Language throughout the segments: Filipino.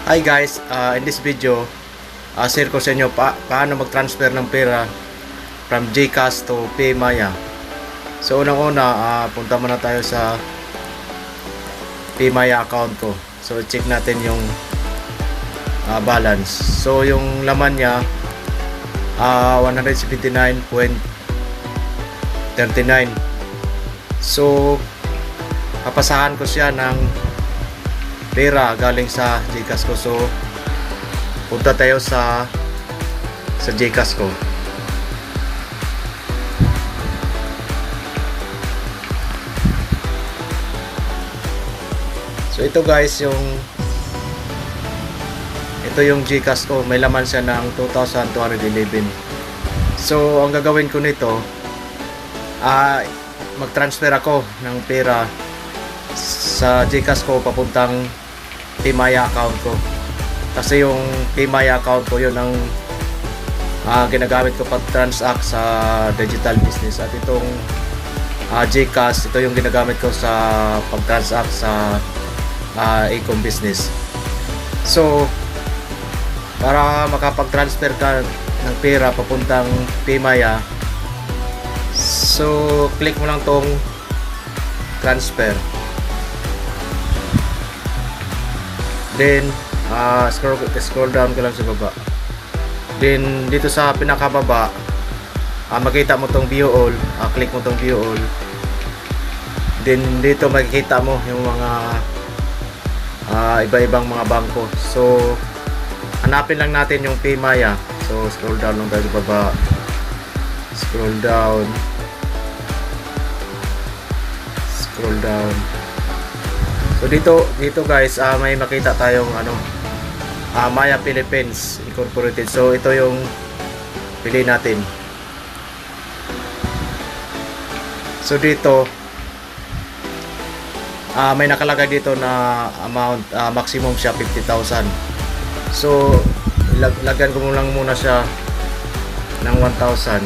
Hi guys, in this video, share ko sa inyo paano mag-transfer ng pera from GCash to PayMaya. So unang-una, punta muna tayo sa PayMaya account ko. So check natin yung balance. So yung laman niya 179.39. So papasahan ko siya ng pera galing sa GCash ko. So punta tayo sa GCash ko. So ito guys, ito yung GCash ko. May laman siya ng 2,211. So ang gagawin ko nito, mag-transfer ako ng pera sa GCash ko papuntang PayMaya account ko. Kasi yung PayMaya account ko, yun ang ginagamit ko pag-transact sa digital business. At itong GCash, ito yung ginagamit ko sa pag-transact sa e-com business. So para makapag-transfer ka ng pera papuntang PayMaya, so click mo lang tong transfer. Then scroll down ko lang sa baba. Then dito sa pinakababa, makita mo tong view all. Click mo tong view all. Then dito makikita mo yung mga iba-ibang mga bangko. So hanapin lang natin yung PayMaya. So scroll down lang tayo sa baba. Scroll down. Scroll down. So dito guys, may makita tayong Maya Philippines Incorporated. So ito yung pili natin. So dito may nakalagay dito na amount, maximum siya 50,000. So lagyan ko lang muna siya ng 1,000.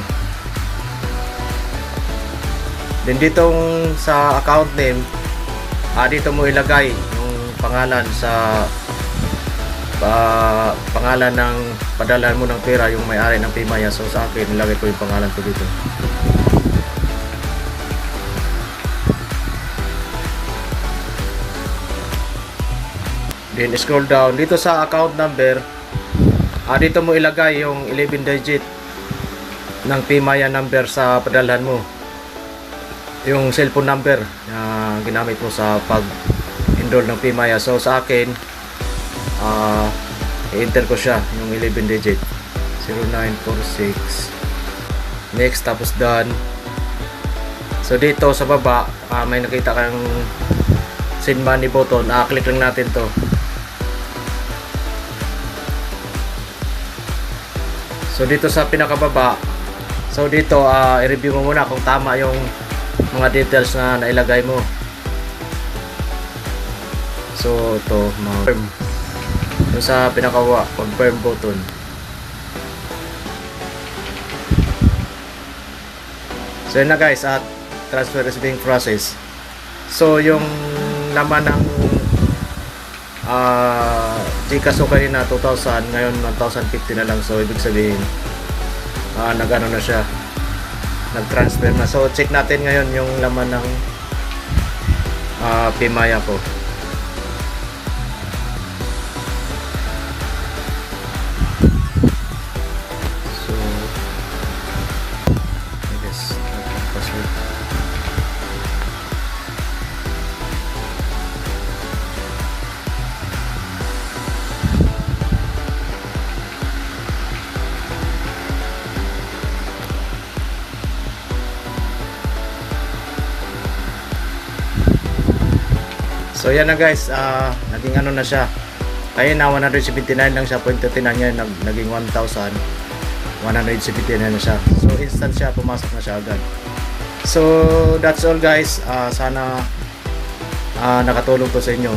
Then ditong sa account name, dito mo ilagay yung pangalan sa pangalan ng padalhan mo ng pera, yung may-ari ng PayMaya. So sa akin, ilagay ko yung pangalan ko dito. Then scroll down dito sa account number, dito mo ilagay yung 11 digit ng PayMaya number sa padalhan mo, yung cellphone number na ginamit mo sa pag-enroll ng PayMaya. So sa akin, i-enter ko siya yung 11 digit 0946. Next, tapos done. So dito sa baba, may nakita kang send money button. Click lang natin to. So dito sa pinakababa, so dito i-review mo muna kung tama yung mga details na nailagay mo. So ito, confirm. So sa pinakawa, confirm button. So yun na guys, at transfer is being processed. So yung laman ng GCash ko kanina 2,000, ngayon 1,050 na lang. So ibig sabihin nag-ano na siya, nag-transfer na. So check natin ngayon yung laman ng PayMaya ko. So I guess password. So yan na guys, naging ano na siya. Kaya na 179 lang siya, 0.39 ngayon naging 1,179 na siya. So instant siya, pumasok na siya agad. So that's all guys. Sana nakatulong to sa inyo.